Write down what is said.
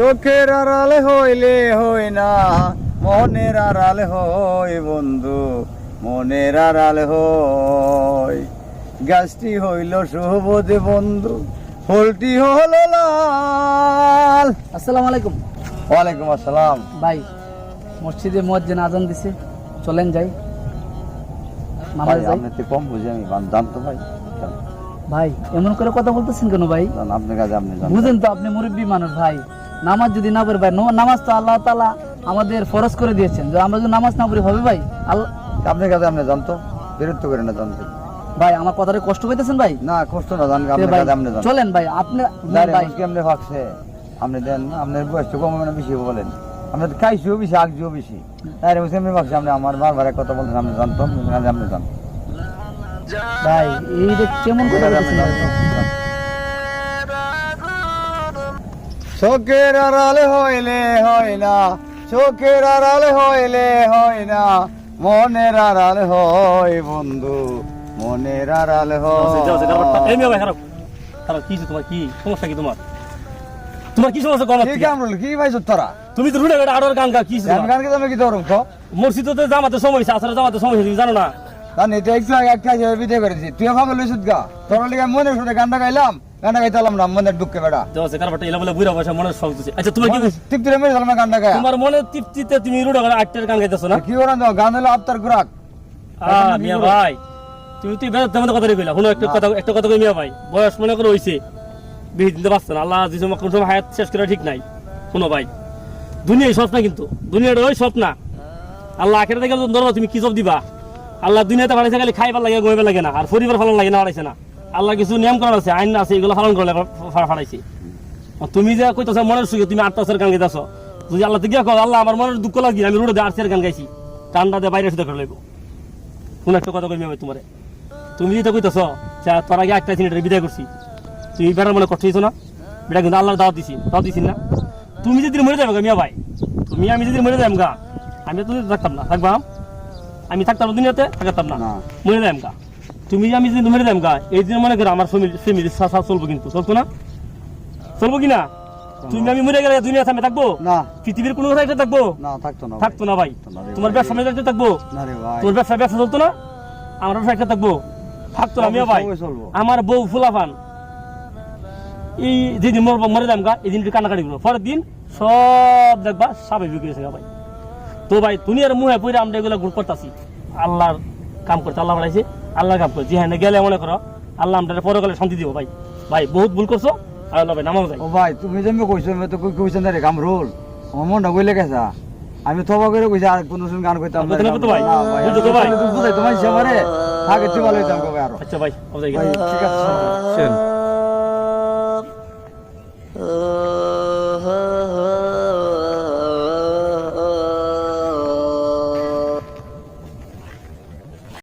চোখের আড়ালে হইলে হই না, মনের আড়ালে হই বন্ধু, মনের আড়ালে হই। গাছটি হইল সবুজ বন্ধু, ফুলটি হলো লাল। আসসালামু আলাইকুম। ওয়ালাইকুম আসসালাম। ভাই মসজিদে মুয়াজ্জিন আজান দিছে, চলেন যাই নামাজ ভাই যাই। আপনি তো কম বুঝে, আমি জানতো ভাই। ভাই এমন করে কথা বলতেছেন কেন ভাই? আপনার কাছে আপনি জানেন। বুঝেন তো আপনি মুরব্বী মানুষ ভাই, নামাজ যদি না পড়ি ভাই, নামাজ তো আল্লাহ তাআলা আমাদের ফরজ করে দিয়েছেন, যে আমরা যদি নামাজ না পড়ি হবে ভাই? আল্লাহ আপনার কাছে আপনি জানতো, বিরক্ত করে না জানতে। ভাই আমার কথাটা কষ্ট পাইতেছেন ভাই? না কষ্ট না, জান তে আপনার ভাই, কাছে আপনি জানতো। চলেন ভাই আপনি ভাই। কেমনে ভাগছে আপনি দেন, আপনার বয়স তো কম মানে বেশি বলেন, আপনার খাইছিও বেশি আগজিও বেশি, তাই কেমনি ভাগছে আপনি আমার বারবার এক কথা বলছেন, আপনি জানতো, আপনি জান ভাই এই যে কেমন কথা বলতেছেন? চোখের আড়ালে হইলে হয় না, চোখের আড়ালে হইলে হয় না, মনের আড়ালে হয় বন্ধু, মনের আড়ালে হয়। এই মেয়ে ভাই খারাপ খারাপ কি তোমার, কি সমস্যা, কি তোমার তোমার কি সমস্যা? কম কি কাম রইল, কি ভাই তোরা তুমি তো রুড়ে গেলে আড়ার গান গা, কি গান গান কে তুমি কি ধরুন তো? মসজিদে জামাতে সময় হয়েছে, আসলে জামাতে সময় হয়েছে, জানো না? জানি এটা একটু আগে একটা বিদায় করেছি, তুই ভাবে লইছিস গা, তোর লিগে মনের সুরে গানটা গাইলাম, গানটা গাইতালাম না মনের দুঃখে বেড়া। কারবারটা এলা বলে বুড়া বয়সে মনের শখ দিচ্ছে। আচ্ছা তোমার কি তৃপ্তি রে মেরে দিলাম গানটা গায়া, তোমার মনের তৃপ্তিতে তুমি রুড়ে গেলে আটটার গান গাইতেছো না? কি করেন গান হলো আত্মার খুরাক। মিয়া ভাই তুমি তুই তেমন কথা কইলা, শুনো একটা কথা কই মিয়া ভাই, বয়স মনে করে হইছে, বেশি দিতে পারছে না, আল্লাহ যে সময় কোন সময় হায়াত শেষ করা ঠিক নাই। শুনো ভাই, দুনিয়ায় স্বপ্ন, কিন্তু দুনিয়াটা ওই স্বপ্ন, আল্লাহ আখেরাতে গেলে ধরো তুমি কি জব দিবা? আল্লাহ দুনিয়াতে বাড়াইছে খালি খাইবার লাগে, ঘুমাইবার লাগে না, আর পরিবার ফালন লাগে না, বাড়াইছে না। আল্লাহ কিছু নিয়ম করার আছে, আইন আছে, এগুলো পালন করে ফাড়াইছে। তুমি যে কইতেছ মনের সুখে তুমি 8 বছর গান গাইতেছ, যদি আল্লাহ গিয়া কো আল্লাহ আমার মনের দুঃখ লাগি, আমি রোডে 8 গান গাইছি, কান্ডা দিয়ে বাইরে শুধু করে লইব। কোন একটা কথা কইমি আমি তোমারে, তুমি যেটা কইতেছ তোর আগে একটা সিনেটারে বিদায় করছি, তুমি বেটার মনে কষ্ট হইছো না? বেটা কিন্তু আল্লাহর দাওয়াত দিছি না? তুমি যদি মরে যাবে মিয়া ভাই, আমি যদি মরে যাই গা, আমি তো থাকতাম না, থাকবা আমি থাকতাম দুনিয়াতে, থাকতাম না, মরে যাই গা। তুমি আমি যদি মরে যাই গা, এই দিন মনে করো আমার ফ্যামিলির সাথে চলবো, কিন্তু চলতো না? চলবো কিনা? তুমি আমি মরে গেলে দুনিয়া সামনে থাকবো না? পৃথিবীর কোনো একটা থাকবো না? থাকতো না ভাই। তোমার ব্যবসা সামনে থাকবো, তোমার ব্যবসা চলতো না? আমার ব্যবসা একটা থাকবো, থাকতো না মিয়া ভাই। আমার বউ ফুলাফান এই যেদিন মরে যাম গা, এই দিন কান্নাকাটি করবো, পরের দিন সব দেখবা স্বাভাবিক হয়েছে ভাই। তো ভাই দুনিয়ার মুহে পড়ে আমরা এগুলো গুণ করতেছি, আল্লাহর কাম করতে আল্লাহ বাড়াইছে, আল্লাহর কাম করে যেখানে গেলে মনে করো আল্লাহ আমরা পরে গেলে শান্তি দিব ভাই। ভাই বহুত ভুল করছো, আল্লাহ ভাই নামাও যাই। ও ভাই তুমি যে কইছো, আমি তো কইছেন রে কাম রোল, আমার মনটা কইলে গেছা, আমি থবা করে কইছি আর কোন গান কইতাম না ভাই। বুঝছো তো ভাই, বুঝাই তোমার হিসাবে থাকে তুই ভালো হইতাম কবে আরো। আচ্ছা ভাই ঠিক আছে।